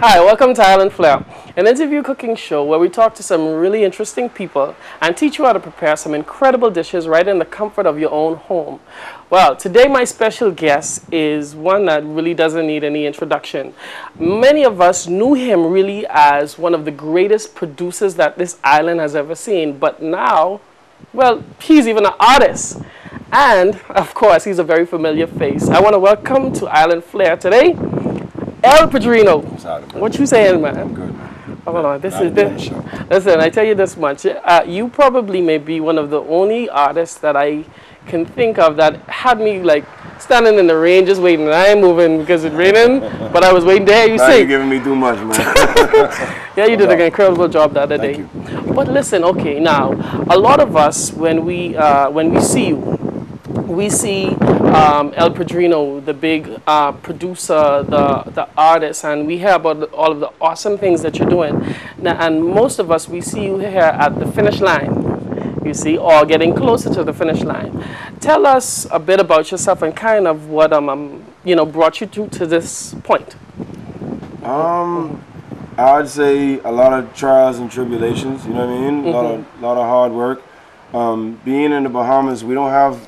Hi, welcome to Island Flair, an interview cooking show where we talk to some really interesting people and teach you how to prepare some incredible dishes right in the comfort of your own home. Well, today my special guest is one that really doesn't need any introduction. Many of us knew him really as one of the greatest producers that this island has ever seen, but now, well, he's even an artist. And, of course, he's a very familiar face. I want to welcome to Island Flair today, Padrino. What you saying, man? I'm good, man. Hold on, listen, I tell you this much. You probably may be one of the only artists that I can think of that had me like standing in the rain just waiting. I ain't moving because it's raining, but I was waiting to hear you sing. You're giving me too much, man. Yeah, you did an incredible job the other day. You. But listen, okay, now a lot of us when we see you, we see El Padrino, the big producer, the artist, and we hear about all of the awesome things that you're doing. Now, and most of us, we see you here at the finish line, you see, or getting closer to the finish line. Tell us a bit about yourself and kind of what brought you to this point. I'd say a lot of trials and tribulations. You know what I mean? A lot of hard work. Being in the Bahamas, we don't have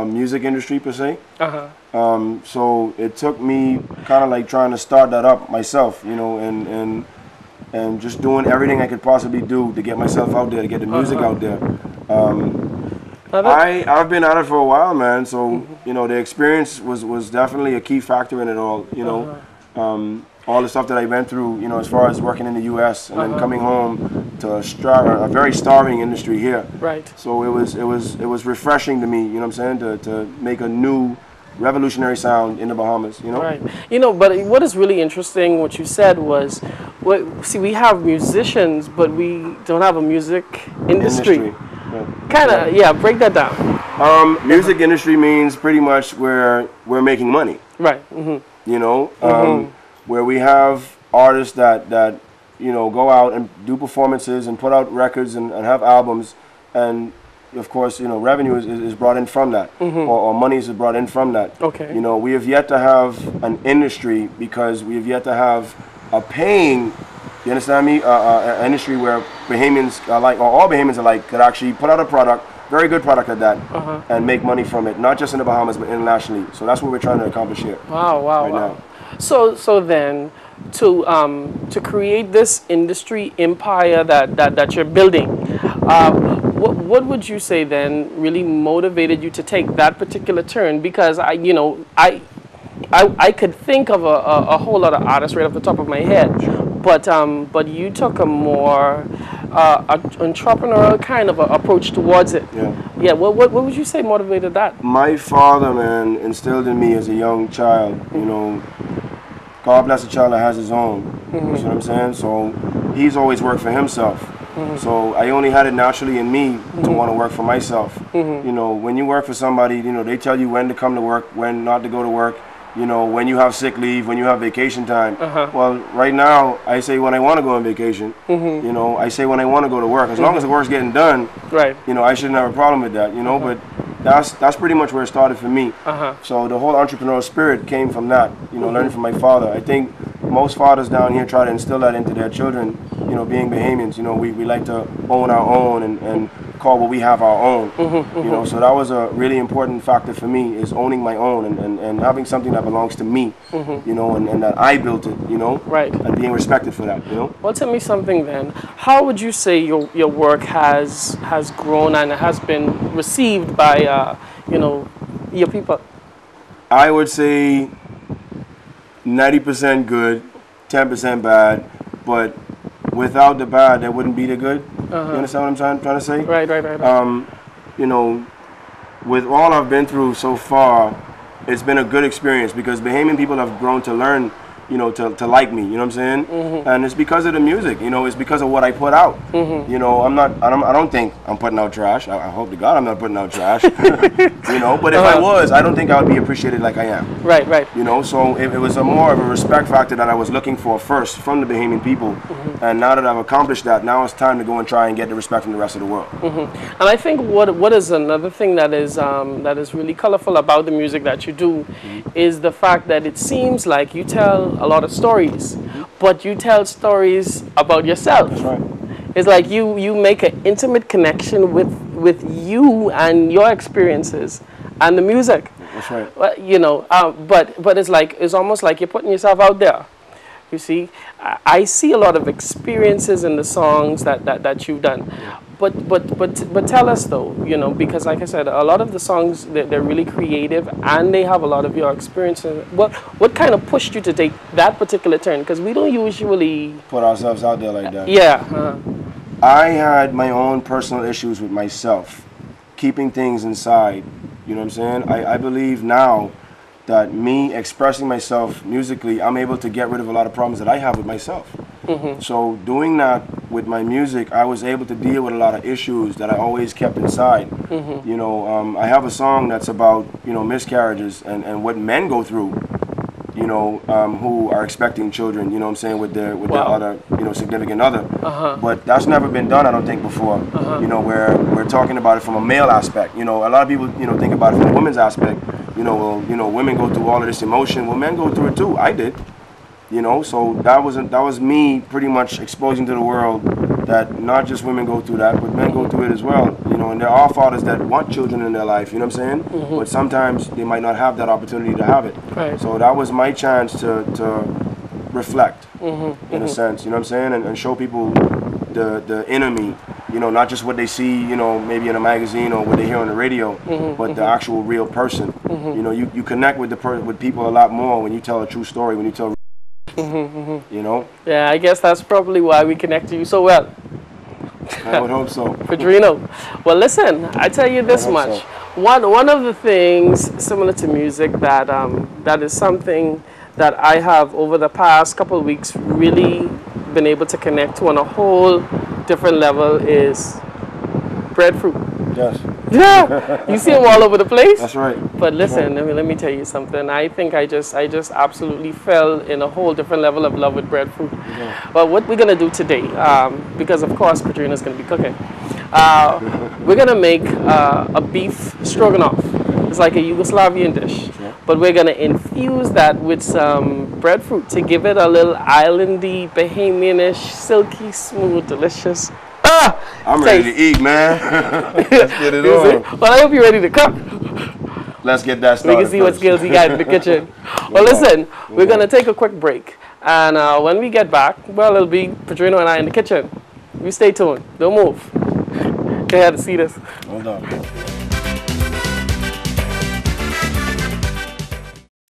music industry per se. So it took me kind of like trying to start that up myself, you know, and just doing everything I could possibly do to get myself out there, to get the music out there. I've been at it for a while, man. So you know, the experience was definitely a key factor in it all. You know, all the stuff that I went through, you know, as far as working in the U.S. and then coming home to a very starving industry here. Right. So it was refreshing to me, you know what I'm saying, to make a new revolutionary sound in the Bahamas, you know. Right. You know, but what is really interesting, what you said was, see, we have musicians, but we don't have a music industry. Right. Kind of, yeah. Break that down. Music industry means pretty much where we're making money. Right. You know. Where we have artists that you know go out and do performances and put out records and have albums, and of course you know revenue is brought in from that, or money is brought in from that. Okay. You know, we have yet to have an industry because we have yet to have a paying. You understand me? An industry where Bahamians alike, or all Bahamians alike, could actually put out a product, very good product at that, and make money from it, not just in the Bahamas but internationally. So that's what we're trying to accomplish here. Wow. Now. So then, to create this industry empire that you're building, what would you say then really motivated you to take that particular turn? Because I could think of a whole lot of artists right off the top of my head, but you took a more entrepreneurial kind of approach towards it. Yeah. What would you say motivated that? My father, man, instilled in me as a young child, you know, God bless the child that has his own. You know what I'm saying? So he's always worked for himself. So I only had it naturally in me to want to work for myself. You know, when you work for somebody, you know, they tell you when to come to work, when not to go to work. You know, when you have sick leave, when you have vacation time. Well, right now, I say when I want to go on vacation. You know, I say when I want to go to work. As long as the work's getting done, right? You know, I shouldn't have a problem with that. You know, but that's pretty much where it started for me. So the whole entrepreneurial spirit came from that. You know, learning from my father. I think most fathers down here try to instill that into their children. You know, being Bahamians, you know, we like to own our own and call what we have our own. You know, so that was a really important factor for me, is owning my own and having something that belongs to me, you know, and that I built it, you know, right, and being respected for that, you know. Well, tell me something then. How would you say your work has grown and has been received by, you know, your people? I would say 90% good, 10% bad, but without the bad, there wouldn't be the good. You understand what I'm trying to say? Right. You know, with all I've been through so far, it's been a good experience because Bahamian people have grown to learn, you know, to like me, you know what I'm saying? And it's because of the music, you know, it's because of what I put out. You know, I don't think I'm putting out trash. I hope to God I'm not putting out trash. You know, but if I was, I don't think I would be appreciated like I am. Right. You know, so it was a more of a respect factor that I was looking for first from the Bahamian people. And now that I've accomplished that, now it's time to go and try and get the respect from the rest of the world. And I think what is another thing that is really colorful about the music that you do is the fact that it seems like you tell a lot of stories, but you tell stories about yourself. That's right. It's like you make an intimate connection with you and your experiences and the music. That's right. Well, you know, but it's almost like you're putting yourself out there. You see, I see a lot of experiences in the songs that you've done. But tell us though, you know, because like I said, a lot of the songs they're really creative and they have a lot of your experience. What kind of pushed you to take that particular turn? Because we don't usually Put ourselves out there like that. Yeah. I had my own personal issues with myself, keeping things inside. You know what I'm saying? I believe now that me expressing myself musically, I'm able to get rid of a lot of problems that I have with myself. So doing that with my music, I was able to deal with a lot of issues that I always kept inside. You know, I have a song that's about, you know, miscarriages and what men go through, you know, who are expecting children, you know what I'm saying, with their other, you know, significant other. But that's never been done, I don't think, before. You know, where we're talking about it from a male aspect. You know, a lot of people, you know, think about it from a women's aspect. You know, well, you know, women go through all of this emotion. Well, men go through it too. I did. You know, so that was me pretty much exposing to the world that not just women go through that, but men go through it as well. You know, and there are fathers that want children in their life. You know what I'm saying? But sometimes they might not have that opportunity to have it. Right. So that was my chance to reflect, in a sense. You know what I'm saying? And show people the inner me. You know, not just what they see, you know, maybe in a magazine or what they hear on the radio, but the actual real person. You know, you connect with with people a lot more when you tell a true story, when you tell, you know? Yeah, I guess that's probably why we connect to you so well. I would hope so. Padrino. Well, listen, I tell you this much. So. One of the things similar to music that that is something that I have over the past couple of weeks really been able to connect to on a whole different level is breadfruit. Yes. Yeah, you see them all over the place. That's right. But listen, let me tell you something. I think I just absolutely fell in a whole different level of love with breadfruit. Yeah. But what we're gonna do today, because of course Padrino's gonna be cooking, we're gonna make a beef stroganoff. It's like a Yugoslavian dish, but we're gonna infuse that with some breadfruit to give it a little islandy, Bahamianish, silky smooth, delicious. I'm ready to eat, man. Let's get it on. Well, I hope you're ready to cook. Let's get that started. We can see what skills you got in the kitchen. Well, listen, we're going to take a quick break. And when we get back, well, it'll be Padrino and I in the kitchen. You stay tuned. Don't move. Go ahead and see this. Hold on.